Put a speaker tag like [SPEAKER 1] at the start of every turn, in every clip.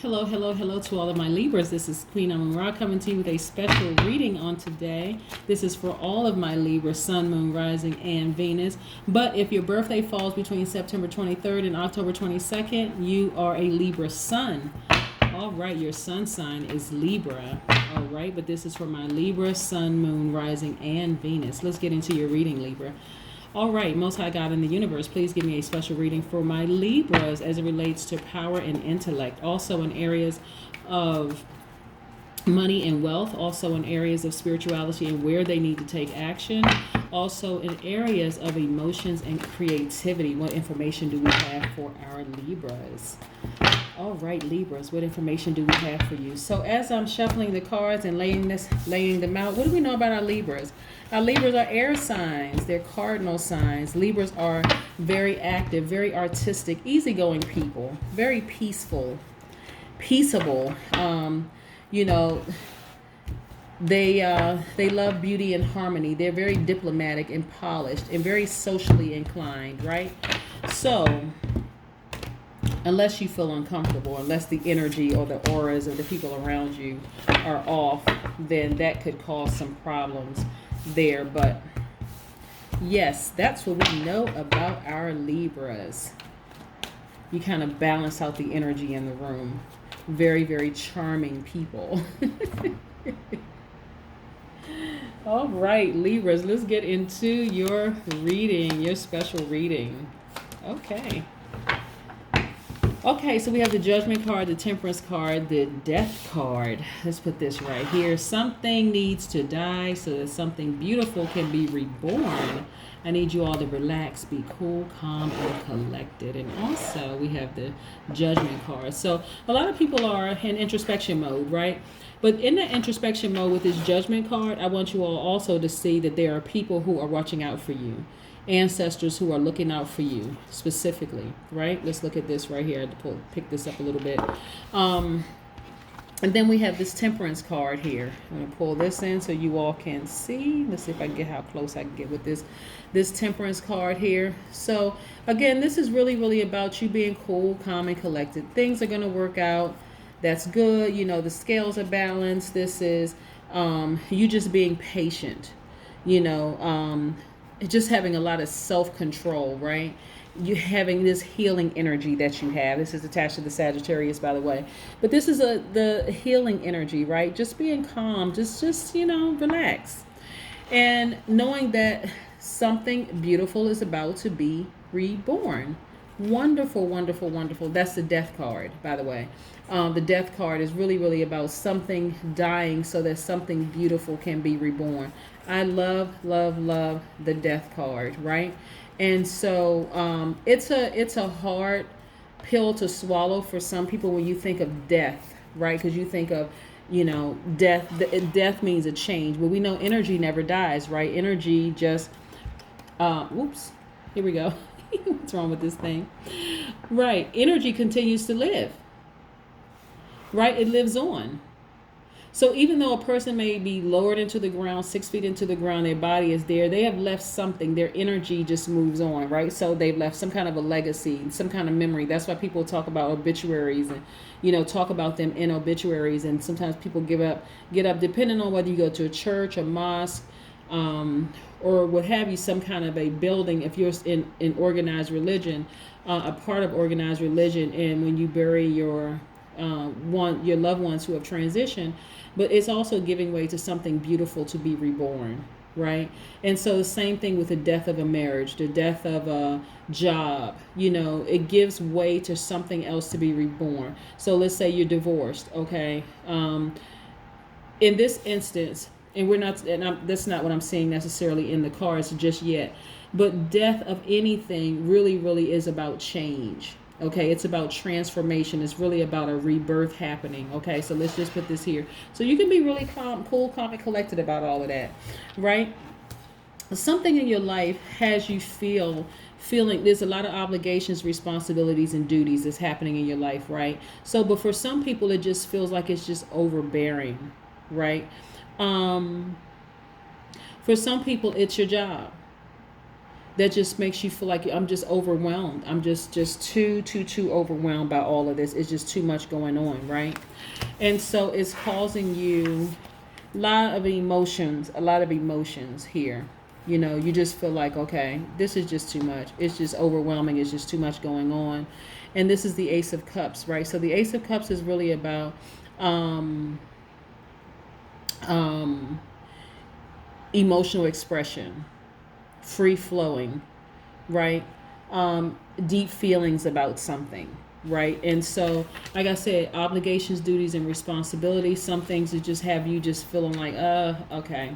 [SPEAKER 1] Hello, hello, hello to all of my Libras. This is Queen Amun Ra coming to you with a special reading on today. This is for all of my Libra, Sun, Moon, Rising, and Venus. But if your birthday falls between September 23rd and October 22nd, you are a Libra Sun. All right, your sun sign is Libra. All right, but this is for my Libra, Sun, Moon, Rising, and Venus. Let's get into your reading, Libra. All right, Most High God in the universe, please give me a special reading for my Libras as it relates to power and intellect. Also in areas of money and wealth. Also in areas of spirituality and where they need to take action. Also in areas of emotions and creativity. What information do we have for our Libras? All right, Libras, what information do we have for you? So as I'm shuffling the cards and laying them out, what do we know about our Libras? Our Libras are air signs. They're cardinal signs. Libras are very active, very artistic, easygoing people, very peaceful, peaceable. They love beauty and harmony. They're very diplomatic and polished and very socially inclined, right? So unless you feel uncomfortable, unless the energy or the auras of the people around you are off, then that could cause some problems there. But yes, that's what we know about our Libras. You kind of balance out the energy in the room. Very, very charming people. All right, Libras, let's get into your reading, your special reading. Okay, so we have the Judgment card, the Temperance card, the Death card. Let's put this right here. Something needs to die so that something beautiful can be reborn. I need you all to relax, be cool, calm, and collected. And also, we have the Judgment card. So a lot of people are in introspection mode, right? But in that introspection mode with this Judgment card, I want you all also to see that there are people who are watching out for you. Ancestors who are looking out for you specifically, right? Let's look at this right here. I had to pick this up a little bit. And then we have this Temperance card here. I'm going to pull this in so you all can see. Let's see if I can get how close I can get with this Temperance card here. So again, this is really, really about you being cool, calm, and collected. Things are going to work out. That's good. You know, the scales are balanced. This is you just being patient, just having a lot of self-control, right? You having this healing energy that you have. This is attached to the Sagittarius, by the way. But this is the healing energy, right? Just being calm, just relax. And knowing that something beautiful is about to be reborn. Wonderful, wonderful, wonderful. That's the Death card, by the way. The Death card is really, really about something dying so that something beautiful can be reborn. I love, love, love the Death card, right? And so it's a hard pill to swallow for some people when you think of death, right? Because you think of, death. Death means a change. But we know energy never dies, right? Energy just, whoops, here we go. What's wrong with this thing? Right. Energy continues to live. Right? It lives on. So even though a person may be lowered into the ground, 6 feet into the ground, their body is there, they have left something. Their energy just moves on, right? So they've left some kind of a legacy, some kind of memory. That's why people talk about obituaries and, talk about them in obituaries. And sometimes people get up, depending on whether you go to a church, a mosque, or what have you, some kind of a building. If you're in organized religion, a part of organized religion, and when you bury your loved ones who have transitioned, but it's also giving way to something beautiful to be reborn, right? And so the same thing with the death of a marriage, the death of a job, it gives way to something else to be reborn. So let's say you're divorced, okay? In this instance, that's not what I'm seeing necessarily in the cards just yet, but death of anything really, really is about change. Okay, it's about transformation. It's really about a rebirth happening. Okay, so let's just put this here. So you can be really calm, cool, calm, and collected about all of that, right? Something in your life has you feeling there's a lot of obligations, responsibilities, and duties that's happening in your life, right? So, but for some people, it just feels like it's just overbearing, right? For some people, it's your job. that just makes you feel like I'm just overwhelmed. I'm just too overwhelmed by all of this. It's just too much going on, right? And so it's causing you a lot of emotions here. You know, you just feel like, okay, this is just too much. It's just overwhelming. It's just too much going on. And this is the Ace of Cups, right? So the Ace of Cups is really about um, emotional expression, free flowing, right? Deep feelings about something, right? And so, like I said, obligations, duties, and responsibilities. Some things that just have you just feeling like, okay,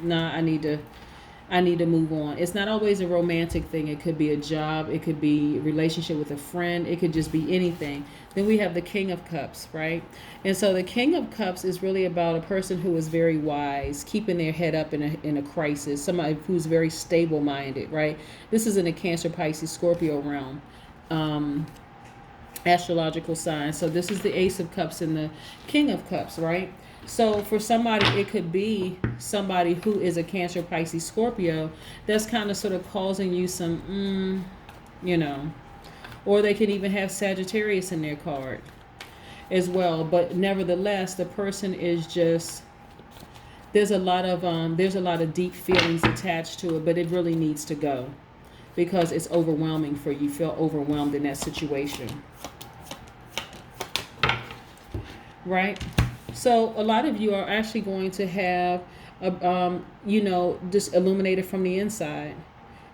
[SPEAKER 1] nah, I need to move on. It's not always a romantic thing. It could be a job. It could be a relationship with a friend. It could just be anything. Then we have the King of Cups, right? And so the King of Cups is really about a person who is very wise, keeping their head up in a crisis, somebody who's very stable-minded, right? This is in the Cancer, Pisces, Scorpio realm. Astrological sign. So this is the Ace of Cups and the King of Cups, right? So for somebody, it could be somebody who is a Cancer, Pisces, Scorpio that's kind of sort of causing you some, you know, or they could even have Sagittarius in their card as well. But nevertheless, the person is just, there's a lot of deep feelings attached to it, but it really needs to go because it's overwhelming for you. You feel overwhelmed in that situation, right? So a lot of you are actually going to have, you know, just illuminated from the inside,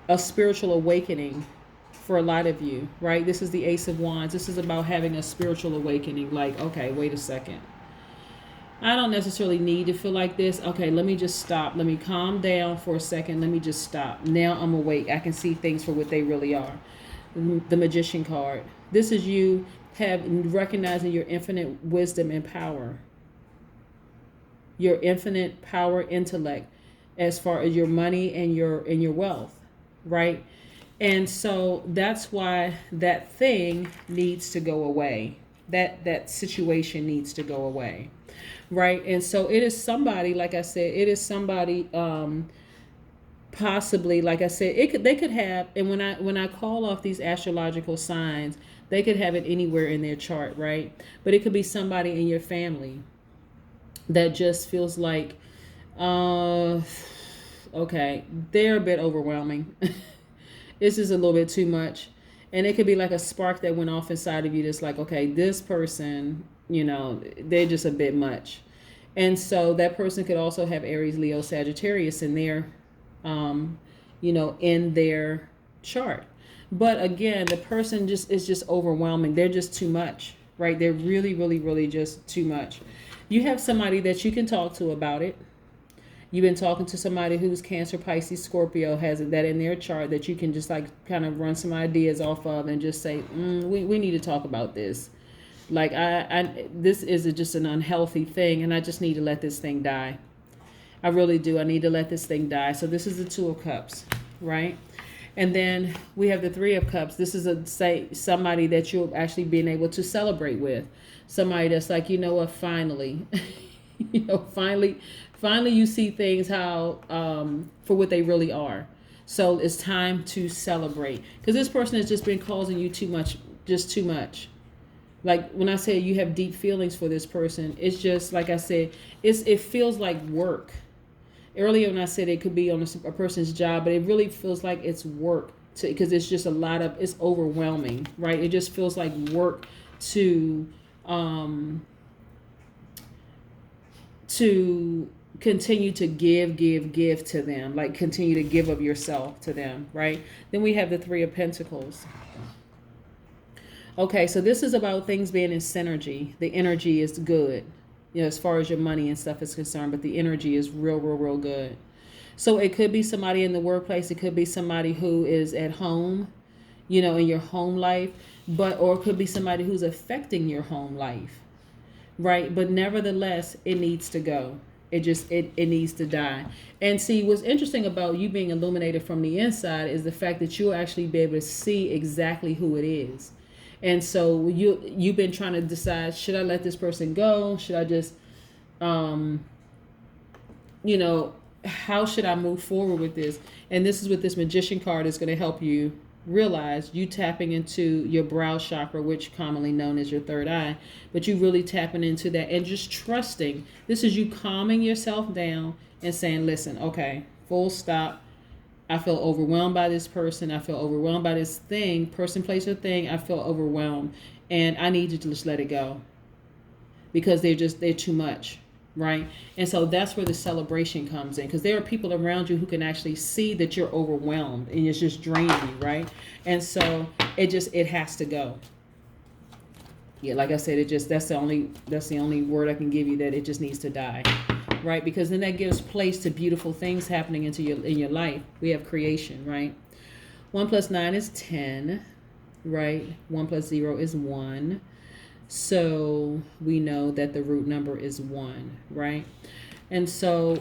[SPEAKER 1] a spiritual awakening for a lot of you, right? This is the Ace of Wands. This is about having a spiritual awakening. Like, okay, wait a second. I don't necessarily need to feel like this. Okay, let me just stop. Let me calm down for a second. Let me just stop. Now I'm awake. I can see things for what they really are. The Magician card. This is you recognizing your infinite wisdom and power. Your infinite power, intellect, as far as your money and your wealth, right? And so that's why that thing needs to go away. That situation needs to go away, right? And so it is somebody, like I said, it is somebody possibly, like I said, they could have, and when I call off these astrological signs, they could have it anywhere in their chart, right? But it could be somebody in your family that just feels like, okay, they're a bit overwhelming. This is a little bit too much. And it could be like a spark that went off inside of you that's like, okay, this person, you know, they're just a bit much. And so that person could also have Aries, Leo, Sagittarius in their, you know, in their chart. But again, the person just is just overwhelming. They're just too much, right? They're really, really, really just too much. You have somebody that you can talk to about it. You've been talking to somebody who's Cancer, Pisces, Scorpio, has that in their chart that you can just like kind of run some ideas off of and just say, we need to talk about this. Like this is just an unhealthy thing, and I just need to let this thing die. I really do. I need to let this thing die. So this is the Two of Cups, right? And then we have the Three of Cups. This is somebody that you're actually being able to celebrate with. Somebody that's like, you know what, finally, you know, finally you see things how for what they really are. So it's time to celebrate, because this person has just been causing you too much, just too much. Like when I say you have deep feelings for this person, it's just like I said, it feels like work. Earlier when I said it could be on a person's job, but it really feels like it's work because it's just it's overwhelming, right? It just feels like work to continue to give to them, like continue to give of yourself to them, right? Then we have the Three of Pentacles. Okay, so this is about things being in synergy. The energy is good, you know, as far as your money and stuff is concerned, but the energy is real good. So it could be somebody in the workplace. It could be somebody who is at home, you know, in your home life, or it could be somebody who's affecting your home life, right? But nevertheless, it needs to go. It needs to die. And see, what's interesting about you being illuminated from the inside is the fact that you'll actually be able to see exactly who it is. And so you've been trying to decide, should I let this person go? Should I just, you know, how should I move forward with this? And this is what this Magician card is going to help you realize. You tapping into your brow chakra, which commonly known as your third eye, but you really tapping into that and just trusting. This is you calming yourself down and saying, listen, okay, full stop. I feel overwhelmed by this person. I feel overwhelmed by this thing, person, place, or thing. I feel overwhelmed, and I need you to just let it go because they're too much. Right? And so that's where the celebration comes in, because there are people around you who can actually see that you're overwhelmed and it's just draining you, right? And so it has to go. Yeah, like I said, that's the only word I can give you, that it just needs to die. Right? Because then that gives place to beautiful things happening in your life. We have creation, right? 1 + 9 is 10, right? 1 + 0 is 1. So we know that the root number is 1, right? And so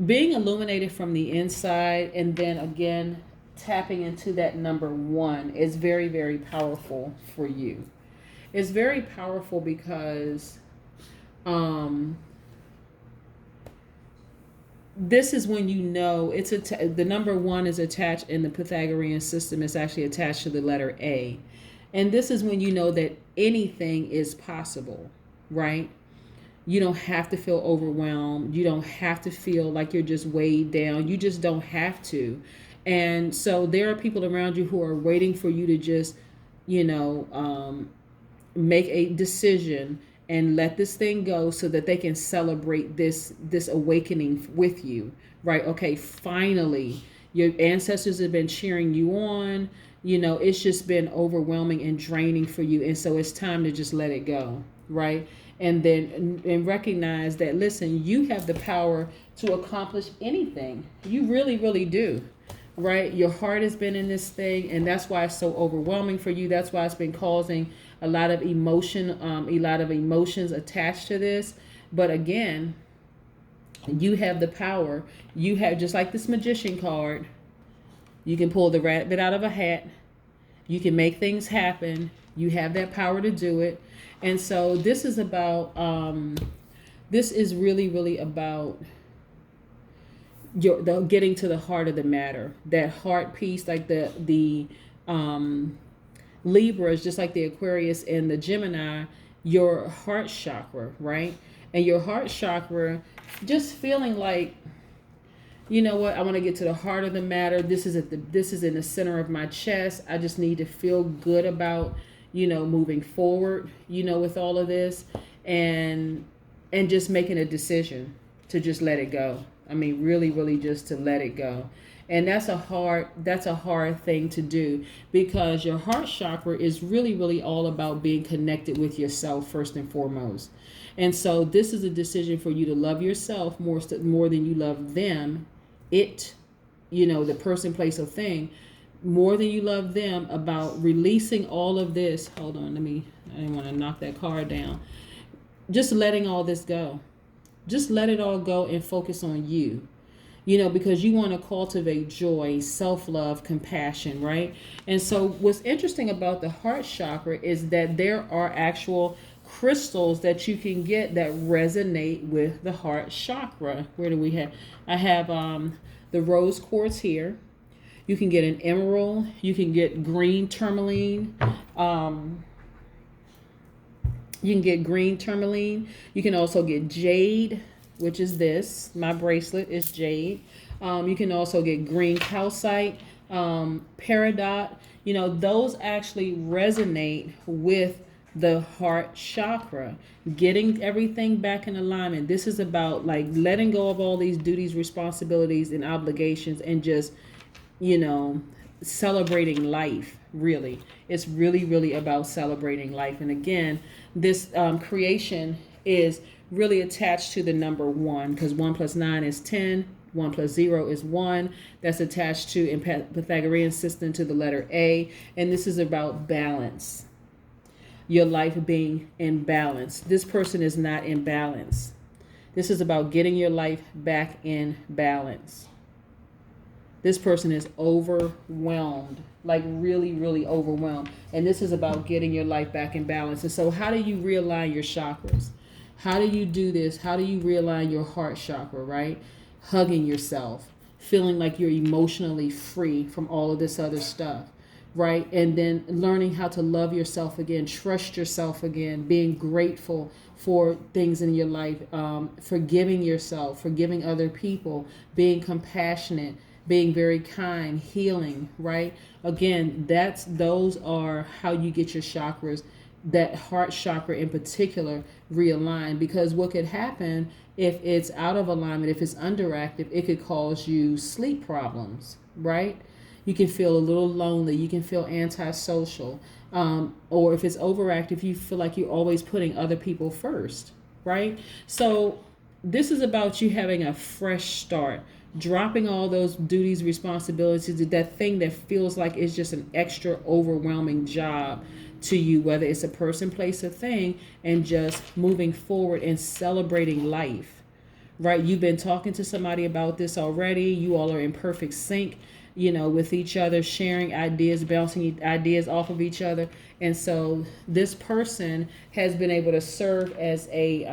[SPEAKER 1] being illuminated from the inside and then again tapping into that number 1 is very, very powerful for you. It's very powerful because this is when you know it's the number 1 is attached in the Pythagorean system. It's actually attached to the letter A. And this is when you know that anything is possible, right? You don't have to feel overwhelmed. You don't have to feel like you're just weighed down. You just don't have to. And so there are people around you who are waiting for you to just, make a decision and let this thing go so that they can celebrate this awakening with you, right? Okay, finally, your ancestors have been cheering you on. It's just been overwhelming and draining for you. And so it's time to just let it go, right? And then and recognize that, listen, you have the power to accomplish anything. You really, really do. Right? Your heart has been in this thing, and that's why it's so overwhelming for you. That's why it's been causing a lot of emotions attached to this. But again, you have the power. You have, just like this Magician card, you can pull the rabbit out of a hat. You can make things happen. You have that power to do it. And so this is about, this is really, really about getting to the heart of the matter. That heart piece, like the Libra is just like the Aquarius and the Gemini, your heart chakra, right? And your heart chakra, just feeling like, you know what, I want to get to the heart of the matter. This is in the center of my chest. I just need to feel good about, moving forward, with all of this, and just making a decision to just let it go. I mean, really, really just to let it go. And that's a hard thing to do, because your heart chakra is really, really all about being connected with yourself first and foremost. And so this is a decision for you to love yourself more than you love them. The person, place, or thing, more than you love them, about releasing all of this. Hold on, I didn't want to knock that card down. Just letting all this go. Just let it all go and focus on you, because you want to cultivate joy, self-love, compassion, right? And so what's interesting about the heart chakra is that there are actual crystals that you can get that resonate with the heart chakra. Where do we have? I have the rose quartz here. You can get an emerald. You can get green tourmaline. You can get green tourmaline. You can also get jade, which is this. My bracelet is jade. You can also get green calcite, peridot. Those actually resonate with the heart chakra, getting everything back in alignment. This is about like letting go of all these duties, responsibilities, and obligations, and just, celebrating life. Really, it's really, really about celebrating life. And again, this creation is really attached to the number 1, because 1 + 9 is 10. 1 + 0 is 1. That's attached to, in Pythagorean system, to the letter A. And this is about balance. Your life being in balance. This person is not in balance. This is about getting your life back in balance. This person is overwhelmed, like really, really overwhelmed. And this is about getting your life back in balance. And so how do you realign your chakras? How do you do this? How do you realign your heart chakra, right? Hugging yourself, feeling like you're emotionally free from all of this other stuff, right? And then learning how to love yourself again, trust yourself again, being grateful for things in your life, forgiving yourself, forgiving other people, being compassionate, being very kind, healing, right? Again, those are how you get your chakras, that heart chakra in particular, realigned. Because what could happen if it's out of alignment, if it's underactive, it could cause you sleep problems, right? You can feel a little lonely. You can feel antisocial. Or if it's overactive, you feel like you're always putting other people first, right? So this is about you having a fresh start, dropping all those duties, responsibilities, that thing that feels like it's just an extra overwhelming job to you, whether it's a person, place, or thing, and just moving forward and celebrating life, right? You've been talking to somebody about this already. You all are in perfect sync, with each other, sharing ideas, bouncing ideas off of each other. And so this person has been able to serve as a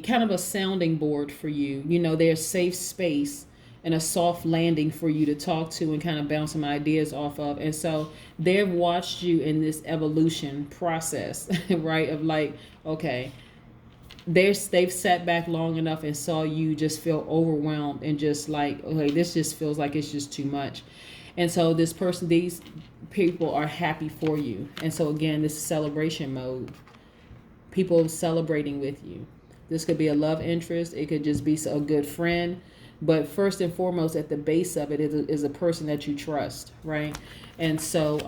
[SPEAKER 1] kind of a sounding board for you. They're a safe space and a soft landing for you to talk to and kind of bounce some ideas off of. And so they've watched you in this evolution process, right? Of like, okay, they've sat back long enough and saw you just feel overwhelmed and just like, okay, this just feels like it's just too much. And so these people are happy for you. And so again, this is celebration mode. People celebrating with you. This could be a love interest. It could just be a good friend. But first and foremost, at the base of it is a person that you trust, right? And so,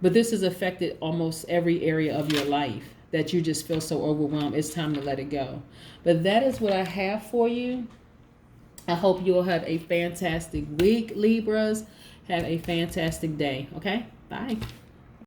[SPEAKER 1] but this has affected almost every area of your life that you just feel so overwhelmed. It's time to let it go. But that is what I have for you. I hope you'll have a fantastic week, Libras. Have a fantastic day. Okay? Bye.